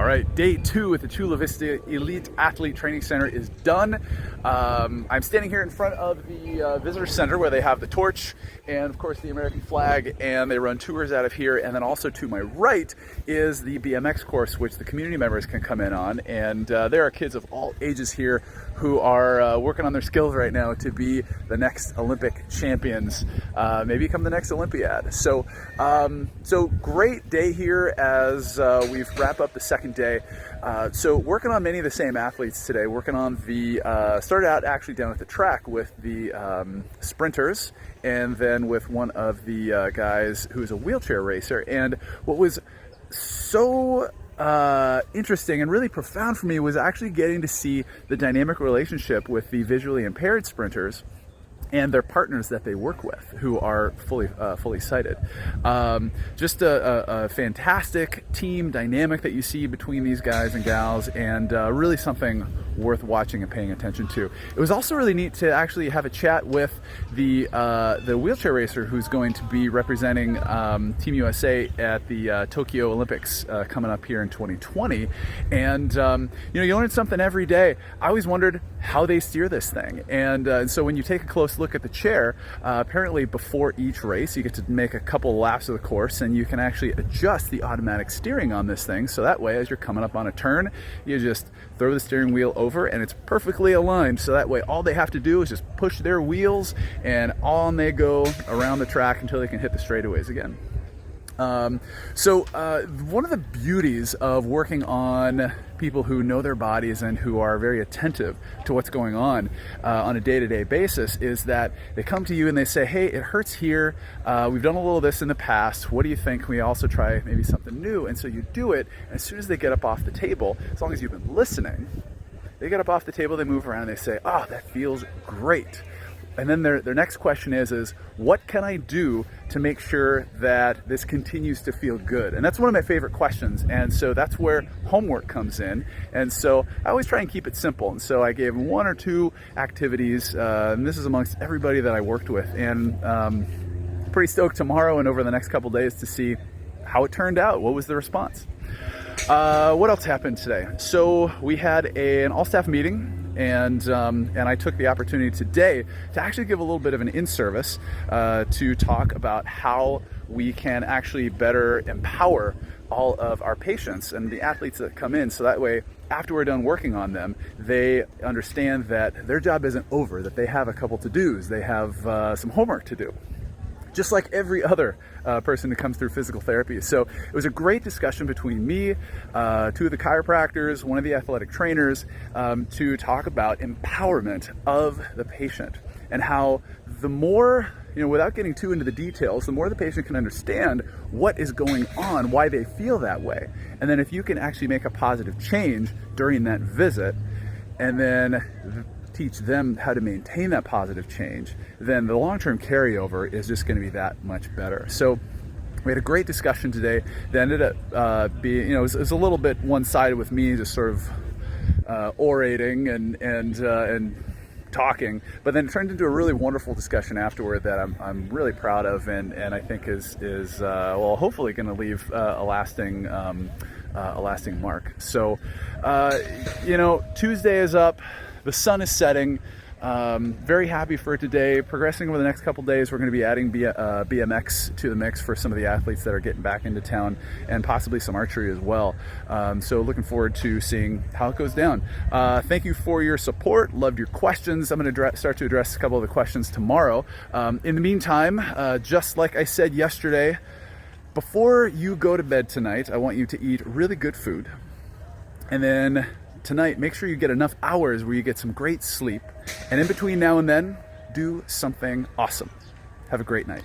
All right, day 2 at the Chula Vista Elite Athlete Training Center is done. I'm standing here in front of the visitor center where they have the torch and of course the American flag, and they run tours out of here. And then also to my right is the BMX course, which the community members can come in on. And there are kids of all ages here who are working on their skills right now to be the next Olympic champions, maybe become the next Olympiad. So great day here as we've wrapped up the second day. So working on many of the same athletes today, working on the, started out actually down at the track with the sprinters, and then with one of the guys who's a wheelchair racer. And what was so interesting and really profound for me was actually getting to see the dynamic relationship with the visually impaired sprinters and their partners that they work with, who are fully sighted. Just a fantastic team dynamic that you see between these guys and gals, and really something worth watching and paying attention to. It was also really neat to actually have a chat with the wheelchair racer who's going to be representing Team USA at the Tokyo Olympics coming up here in 2020. And you learn something every day. I always wondered how they steer this thing, and so when you take a close look at the chair, apparently before each race you get to make a couple laps of the course, and you can actually adjust the automatic steering on this thing, so that way as you're coming up on a turn, you just throw the steering wheel over and it's perfectly aligned, so that way all they have to do is just push their wheels and on they go around the track until they can hit the straightaways again. One of the beauties of working on people who know their bodies and who are very attentive to what's going on a day-to-day basis is that they come to you and they say, hey, it hurts here, we've done a little of this in the past, what do you think? Can we also try maybe something new? And so you do it, and as soon as they get up off the table, as long as you've been listening, they get up off the table, they move around, they say, oh, that feels great. And then their next question is what can I do to make sure that this continues to feel good? And that's one of my favorite questions. And so that's where homework comes in. And so I always try and keep it simple. And so I gave them 1 or 2 activities, and this is amongst everybody that I worked with. And pretty stoked tomorrow and over the next couple days to see how it turned out. What was the response? What else happened today? So we had an all-staff meeting, and I took the opportunity today to actually give a little bit of an in-service to talk about how we can actually better empower all of our patients and the athletes that come in, so that way after we're done working on them, they understand that their job isn't over, that they have a couple to-dos, they have some homework to do, just like every other person who comes through physical therapy. So it was a great discussion between me, 2 of the chiropractors, one of the athletic trainers, to talk about empowerment of the patient, and how the more, without getting too into the details, the more the patient can understand what is going on, why they feel that way. And then if you can actually make a positive change during that visit, and then teach them how to maintain that positive change, then the long-term carryover is just going to be that much better. So we had a great discussion today that ended up being, it was a little bit one-sided with me just sort of orating and talking, but then it turned into a really wonderful discussion afterward that I'm really proud of, and I think is hopefully going to leave a lasting mark. So Tuesday is up. The sun is setting. Very happy for it today. Progressing over the next couple days, we're going to be adding BMX to the mix for some of the athletes that are getting back into town, and possibly some archery as well. So looking forward to seeing how it goes down. Thank you for your support. Loved your questions. I'm going to start to address a couple of the questions tomorrow. In the meantime, just like I said yesterday, before you go to bed tonight, I want you to eat really good food. And then tonight, make sure you get enough hours where you get some great sleep. And in between now and then, do something awesome. Have a great night.